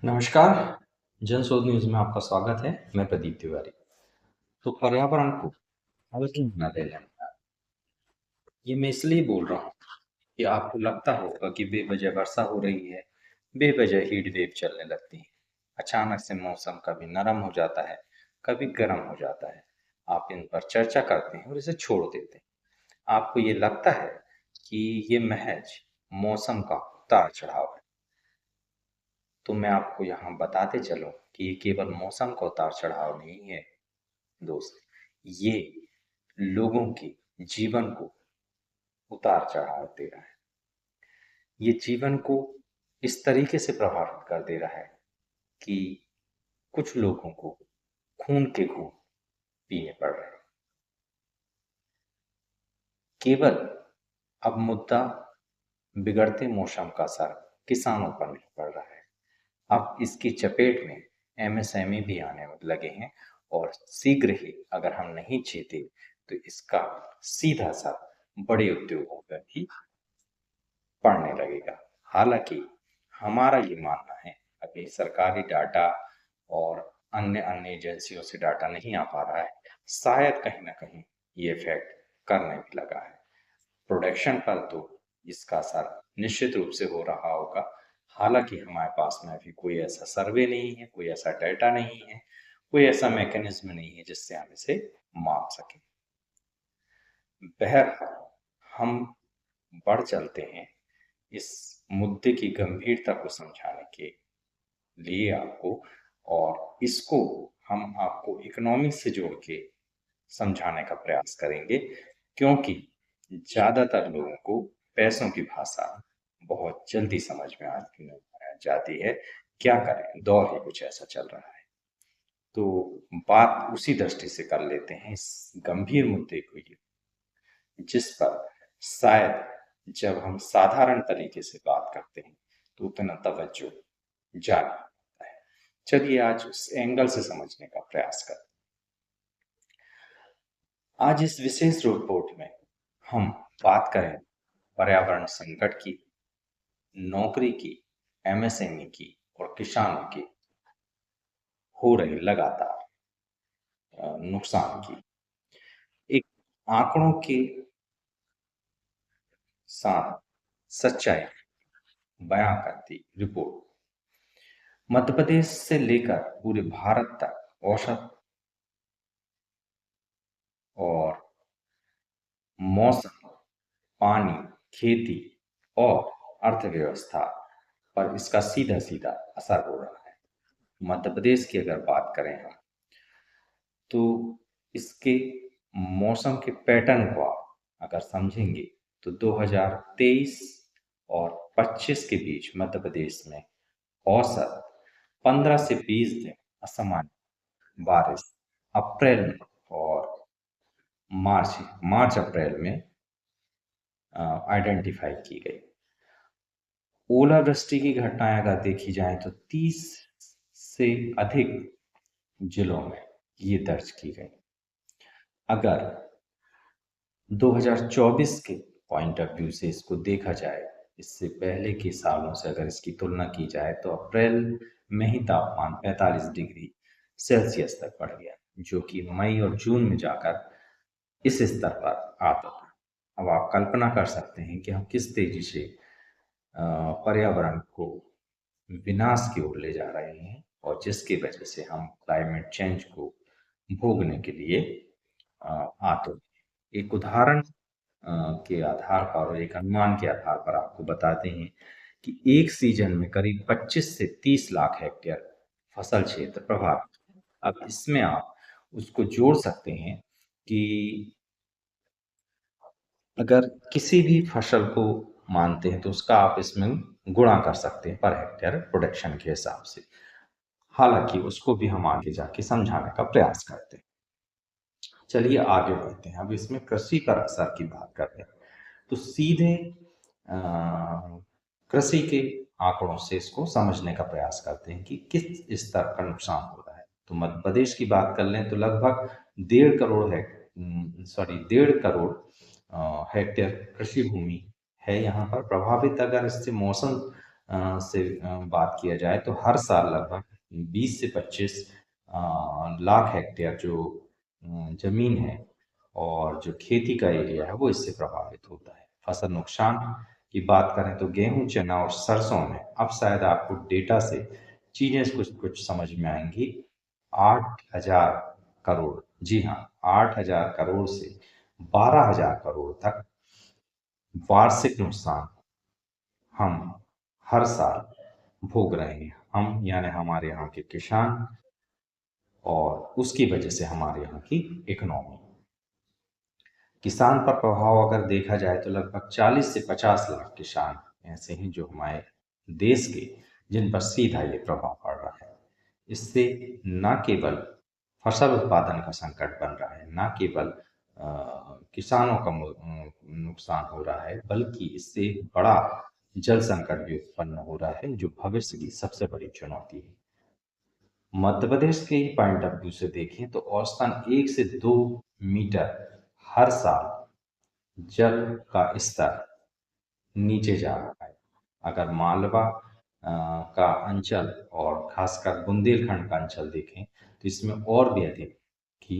नमस्कार, जनशोध न्यूज़ में आपका स्वागत है। मैं प्रदीप तिवारी। तो पर्यावरण को हल्के में ना ले लें। ये मैं इसलिए बोल रहा हूँ कि आपको लगता होगा कि बेवजह वर्षा हो रही है, बेवजह हीट वेव चलने लगती है। अचानक से मौसम कभी नरम हो जाता है, कभी गर्म हो जाता है। आप इन पर चर्चा करते हैं और इसे छोड़ देते हैं। आपको ये लगता है कि ये महज मौसम का उतार-चढ़ाव है। तो मैं आपको यहाँ बताते चलूँ कि ये केवल मौसम का उतार-चढ़ाव नहीं है दोस्त, ये लोगों के जीवन को उतार-चढ़ाव दे रहा है। ये जीवन को इस तरीके से प्रभावित कर दे रहा है कि कुछ लोगों को खून के घूंट पीने पड़ रहे हैं। केवल अब मुद्दा बिगड़ते मौसम का असर किसानों पर नहीं पड़ रहा है। अब इसकी चपेट में एमएसएमई भी आने लगे हैं और शीघ्र ही अगर हम नहीं चेते तो इसका सीधा असर बड़े उद्योगों पर भी पड़ने लगेगा। हालांकि हमारा ये मानना है, अभी सरकारी डाटा और अन्य अन्य एजेंसियों से डाटा नहीं आ पा रहा है, शायद कहीं ना कहीं ये इफेक्ट करने भी लगा है। प्रोडक्शन पर तो इसका असर निश्चित रूप से हो रहा होगा। हालांकि हमारे पास में अभी कोई ऐसा सर्वे नहीं है, कोई ऐसा डाटा नहीं है, कोई ऐसा मैकेनिज्म नहीं है जिससे हम इसे माप सकें। बहरहाल हम बढ़ चलते हैं इस मुद्दे की गंभीरता को समझाने के लिए आपको, और इसको हम आपको इकोनॉमी से जोड़ के समझाने का प्रयास करेंगे, क्योंकि ज़्यादातर लोगों को पैसों की भाषा बहुत जल्दी समझ में आ जाती है। क्या करें, दौर ही कुछ ऐसा चल रहा है। तो बात उसी दृष्टि से कर लेते हैं इस गंभीर मुद्दे को, ये जिस पर शायद जब हम साधारण तरीके से बात करते हैं तो उतना तवज्जो जा नहीं पाता है। चलिए आज उस एंगल से समझने का प्रयास करते हैं। आज इस विशेष रिपोर्ट में हम बात करें पर्यावरण संकट की, नौकरी की, एमएसएमई की और किसानों की हो रही लगातार नुकसान की। एक आंकड़ों के साथ सच्चाई बयां करती रिपोर्ट मध्य प्रदेश से लेकर पूरे भारत तक औसत और मौसम, पानी, खेती और अर्थव्यवस्था पर इसका सीधा सीधा असर हो रहा है। मध्य प्रदेश की अगर बात करें हम, तो इसके मौसम के पैटर्न को आप अगर समझेंगे तो 2023 और 25 के बीच मध्य प्रदेश में औसत 15 से 20 दिन असामान्य बारिश अप्रैल में और मार्च अप्रैल में आइडेंटिफाई की गई। ओलावृष्टि की घटनाएं अगर देखी जाए तो 30 से अधिक जिलों में ये दर्ज की गई। अगर 2024 के पॉइंट ऑफ व्यू से इसको देखा जाए, इससे पहले के सालों से अगर इसकी तुलना की जाए, तो अप्रैल में ही तापमान 45 डिग्री सेल्सियस तक बढ़ गया, जो कि मई और जून में जाकर इस स्तर पर आता था। अब आप कल्पना कर सकते हैं कि हम किस तेजी से पर्यावरण को विनाश की ओर ले जा रहे हैं, और जिसकी वजह से हम क्लाइमेट चेंज को भोगने के लिए आतुर। एक उदाहरण के आधार पर और एक अनुमान के आधार पर आपको बताते हैं कि एक सीजन में करीब 25 से 30 लाख हेक्टेयर फसल क्षेत्र प्रभावित। अब इसमें आप उसको जोड़ सकते हैं कि अगर किसी भी फसल को मानते हैं तो उसका आप इसमें गुणा कर सकते हैं पर हेक्टेयर प्रोडक्शन के हिसाब से। हालांकि उसको भी हम आगे जाके समझाने का प्रयास करते हैं। चलिए आगे बढ़ते हैं। अब इसमें कृषि पर असर की बात करते हैं, तो सीधे कृषि के आंकड़ों से इसको समझने का प्रयास करते हैं कि किस स्तर का नुकसान हो रहा है। तो मध्य प्रदेश की बात कर लें तो लगभग 1.5 करोड़ हेक्टेयर कृषि भूमि है यहाँ पर प्रभावित। अगर इससे मौसम से बात किया जाए तो हर साल लगभग 20 से 25 लाख हेक्टेयर जो जमीन है और जो खेती का एरिया है वो इससे प्रभावित होता है। फसल नुकसान की बात करें तो गेहूं, चना और सरसों में अब शायद आपको डेटा से चीजें कुछ कुछ समझ में आएंगी। 8,000 करोड़, जी हाँ, 8,000 करोड़ से 12,000 करोड़ तक वार्षिक नुकसान हम हर साल भोग रहे हैं। हम यानी हमारे यहाँ के किसान और उसकी वजह से हमारे यहाँ की इकोनॉमी। किसान पर प्रभाव अगर देखा जाए तो लगभग 40 से 50 लाख किसान ऐसे हैं जो हमारे देश के, जिन पर सीधा ये प्रभाव पड़ रहा है। इससे न केवल फसल उत्पादन का संकट बन रहा है, न केवल किसानों का नुकसान हो रहा है, बल्कि इससे बड़ा जल संकट भी उत्पन्न हो रहा है, जो भविष्य की सबसे बड़ी चुनौती है। मध्य प्रदेश के ही पॉइंट ऑफ व्यू से देखें तो औसतन 1 से 2 मीटर हर साल जल का स्तर नीचे जा रहा है। अगर मालवा का अंचल और खासकर बुंदेलखंड का अंचल देखें तो इसमें और भी अधिक की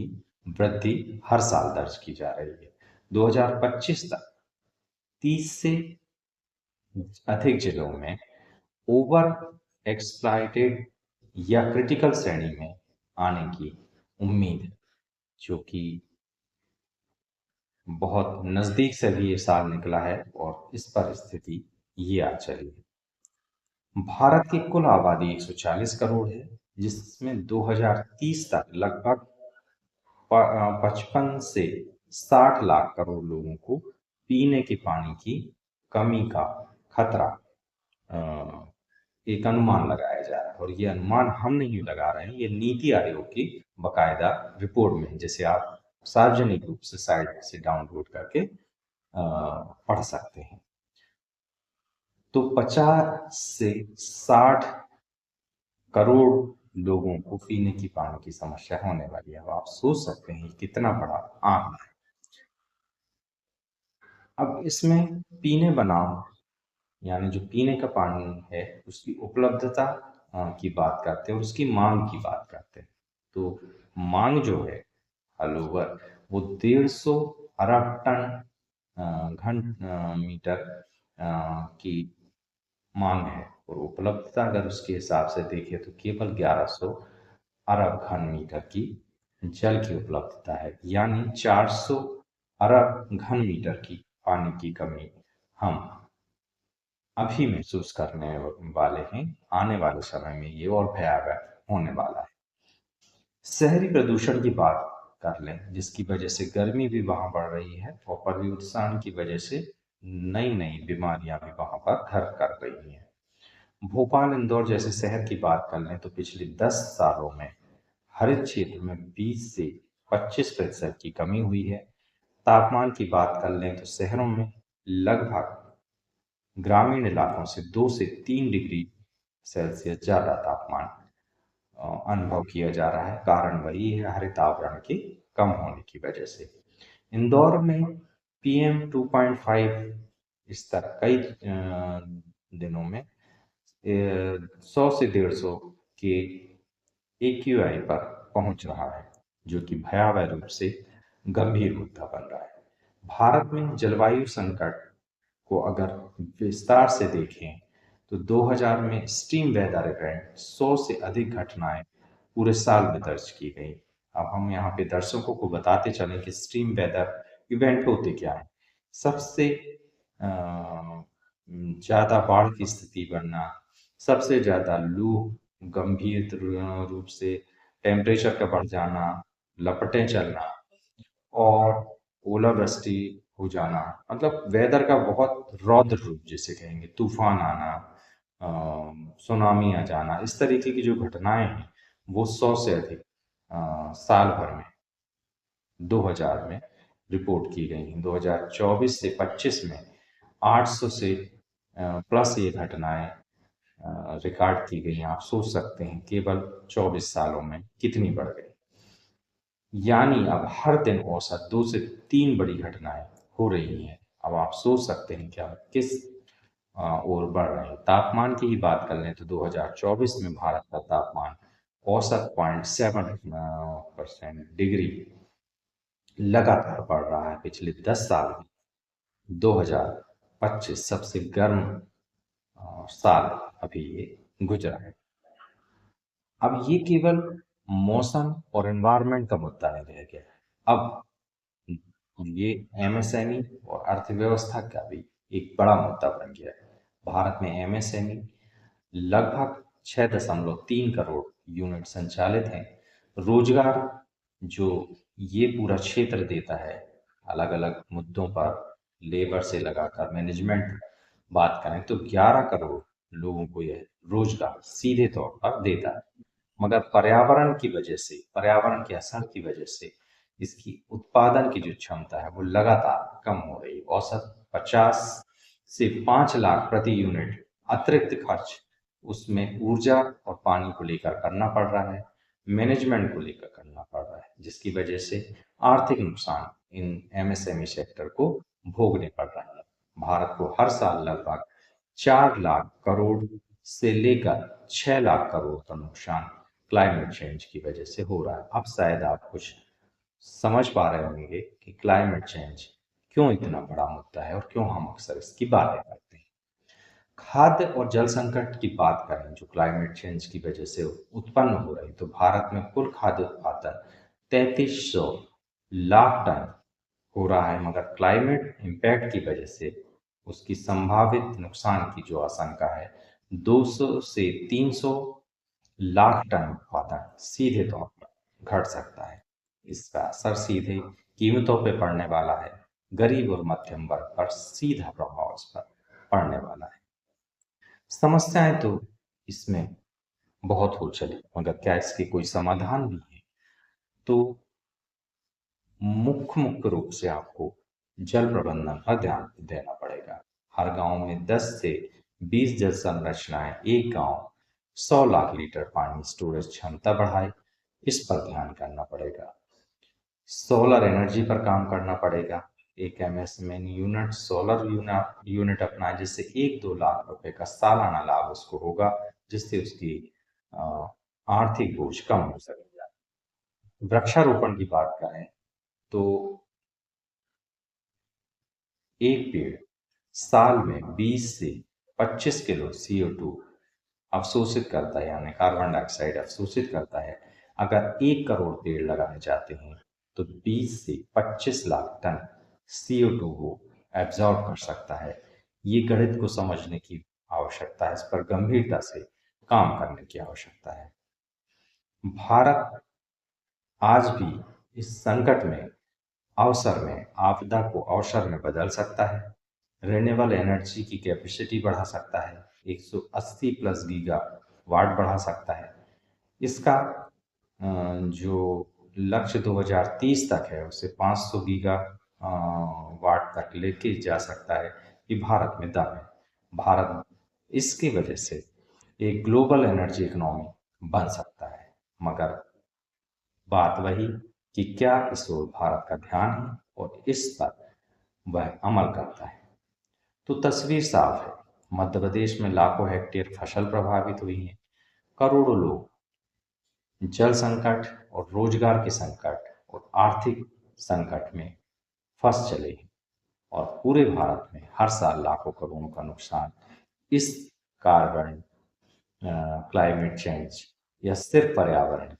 वृद्धि हर साल दर्ज की जा रही है। 2025 तक 30 से अधिक जिलों में ओवर एक्सप्लॉइटेड या क्रिटिकल श्रेणी में आने की उम्मीद है, जो कि बहुत नजदीक से भी ये साल निकला है और इस पर स्थिति ये आ चली है। भारत की कुल आबादी 140 करोड़ है, जिसमें 2030 तक लगभग 55 से 60 लाख करोड़ लोगों को पीने के पानी की कमी का खतरा एक अनुमान लगाया जा रहा है। और ये अनुमान हम नहीं लगा रहे हैं, ये नीति आयोग की बकायदा रिपोर्ट में है, जिसे आप सार्वजनिक रूप से साइट से डाउनलोड करके पढ़ सकते हैं। तो 50 से 60 करोड़ लोगों को पीने की पानी की समस्या होने वाली है। अब आप सोच सकते हैं कितना बड़ा आंकड़ा है। अब इसमें पीने बनाम यानी जो पीने का पानी है उसकी उपलब्धता की बात करते हैं और उसकी मांग की बात करते हैं। तो मांग जो है ऑल ओवर वो 150 अरब टन घन मीटर की मांग है, और उपलब्धता अगर उसके हिसाब से देखें तो केवल 1100 अरब घन मीटर की जल की उपलब्धता है। यानी 400 अरब घन मीटर की पानी की कमी हम अभी महसूस करने वाले हैं। आने वाले समय में ये और भयावह होने वाला है। शहरी प्रदूषण की बात कर लें, जिसकी वजह से गर्मी भी वहां बढ़ रही है और प्रदूषण की वजह से नई नई बीमारियां भी वहां पर घर कर रही हैं। भोपाल, इंदौर जैसे शहर की बात कर लें तो पिछले 10 सालों में हरित क्षेत्र में 20 से 25% की कमी हुई है। तापमान की बात कर लें तो शहरों में लगभग ग्रामीण इलाकों से 2 से 3 डिग्री सेल्सियस ज़्यादा तापमान अनुभव किया जा रहा है। कारण वही है हरित आवरण के कम होने की वजह से। इंदौर में PM 2.5 स्तर कई दिनों में 100 से 150 के AQI पर पहुंच रहा है, जो कि भयावह रूप से गंभीर मुद्दा बन रहा है। भारत में जलवायु संकट को अगर विस्तार से देखें तो 2000 में एक्सट्रीम वेदर इवेंट 100 से अधिक घटनाएं पूरे साल में दर्ज की गई। अब हम यहाँ पे दर्शकों को बताते चलें कि एक्सट्रीम वेदर इवेंट होते क्या है। सबसे ज़्यादा बाढ़ की स्थिति बनना, सबसे ज़्यादा लू, गंभीर रूप से टेम्परेचर का बढ़ जाना, लपटें चलना और ओलावृष्टि हो जाना, मतलब वेदर का बहुत रौद्र रूप जिसे कहेंगे, तूफान आना, सुनामी आ जाना, इस तरीके की जो घटनाएं हैं वो 100 से अधिक साल भर में 2000 में रिपोर्ट की गई हैं। 2024 से 25 में 800 से प्लस ये घटनाएं रिकॉर्ड की गई हैं। आप सोच सकते हैं केवल 24 सालों में कितनी बढ़ गई। यानी अब हर दिन औसत 2 से 3 बड़ी घटनाएं हो रही हैं। अब आप सोच सकते हैं कि अब किस और बढ़ रहे हैं। तापमान की ही बात कर लें तो 2024 में भारत का तापमान औसत 0.7% डिग्री लगातार बढ़ रहा है। पिछले 10 साल में 2025 सबसे गर्म साल अभी ये गुजरा है। अब ये केवल मौसम और एनवायरनमेंट का मुद्दा नहीं रह गया है। अब ये एमएसएमई और अर्थव्यवस्था का भी एक बड़ा मुद्दा बन गया है। भारत में एमएसएमई लगभग 6.3 करोड़ यूनिट संचालित हैं। रोजगार जो ये पूरा क्षेत्र देता है, अलग अलग मुद्दों पर लेबर से लगाकर मैनेजमेंट बात करें तो 11 करोड़ लोगों को यह रोजगार सीधे तौर पर देता है। मगर पर्यावरण के असर की वजह से इसकी उत्पादन की जो क्षमता है वो लगातार कम हो रही है। औसत 50 से 5 लाख प्रति यूनिट अतिरिक्त खर्च उसमें ऊर्जा और पानी को लेकर करना पड़ रहा है, मैनेजमेंट को लेकर करना पड़ रहा है, जिसकी वजह से आर्थिक नुकसान इन एमएसएमई सेक्टर को भोगने पड़ रहा है। भारत को हर साल लगभग 4 लाख करोड़ से लेकर 6 लाख करोड़ का नुकसान क्लाइमेट चेंज की वजह से हो रहा है। अब शायद आप कुछ समझ पा रहे होंगे कि क्लाइमेट चेंज क्यों इतना बड़ा मुद्दा है और क्यों हम अक्सर इसकी बातें करते हैं। खाद्य और जल संकट की बात करें जो क्लाइमेट चेंज की वजह से उत्पन्न हो रही, तो भारत में कुल खाद्य उत्पादन 3300 लाख टन हो रहा है। मगर क्लाइमेट इम्पैक्ट की वजह से उसकी संभावित नुकसान की जो आशंका है 200 से 300 लाख टन उत्पादन सीधे तौर पर घट सकता है। इसका असर सीधे कीमतों पर पड़ने वाला है। गरीब और मध्यम वर्ग पर सीधा प्रभाव इस पर पड़ने वाला है। समस्याएं तो इसमें बहुत हो चली, मगर क्या इसके कोई समाधान भी है? तो मुख्य रूप से आपको जल प्रबंधन पर ध्यान देना पड़ेगा। हर गांव में 10 से 20 जल संरचनाएं, एक गांव 100 लाख लीटर पानी स्टोरेज क्षमता बढ़ाए, इस पर ध्यान करना पड़ेगा। सोलर एनर्जी पर काम करना पड़ेगा। एक एमएसएमई यूनिट सोलर यूनिट अपनाए, जिससे 1-2 लाख रुपए का सालाना लाभ उसको होगा, जिससे उसकी अ, आर्थिक बोझ कम हो सकेगा। वृक्षारोपण की बात करें तो एक पेड़ साल में 20 से 25 किलो CO2 अवशोषित करता है, यानी कार्बन डाइऑक्साइड अवशोषित करता है। अगर 1 करोड़ पेड़ लगाए जाते हैं तो 20 से 25 लाख टन CO2 वो एब्जॉर्ब कर सकता है। ये गणित को समझने की आवश्यकता है, इस पर गंभीरता से काम करने की आवश्यकता है। भारत आज भी इस संकट में आपदा को अवसर में बदल सकता है। रिन्यूएबल एनर्जी की कैपेसिटी बढ़ा सकता है, 180 प्लस गीगा वाट बढ़ा सकता है। इसका जो लक्ष्य 2030 तक है उसे 500 गीगा वाट तक लेके जा सकता है। ये भारत में दम है। भारत इसकी वजह से एक ग्लोबल एनर्जी इकोनॉमी बन सकता है। मगर बात वही कि क्या इस ओर भारत का ध्यान है और इस पर वह अमल करता है। तो तस्वीर साफ है। मध्य प्रदेश में लाखों हेक्टेयर फसल प्रभावित हुई है। करोड़ों लोग जल संकट और रोजगार के संकट और आर्थिक संकट में फंस चले हैं। और पूरे भारत में हर साल लाखों करोड़ों का नुकसान इस कार्बन क्लाइमेट चेंज या सिर्फ पर्यावरण की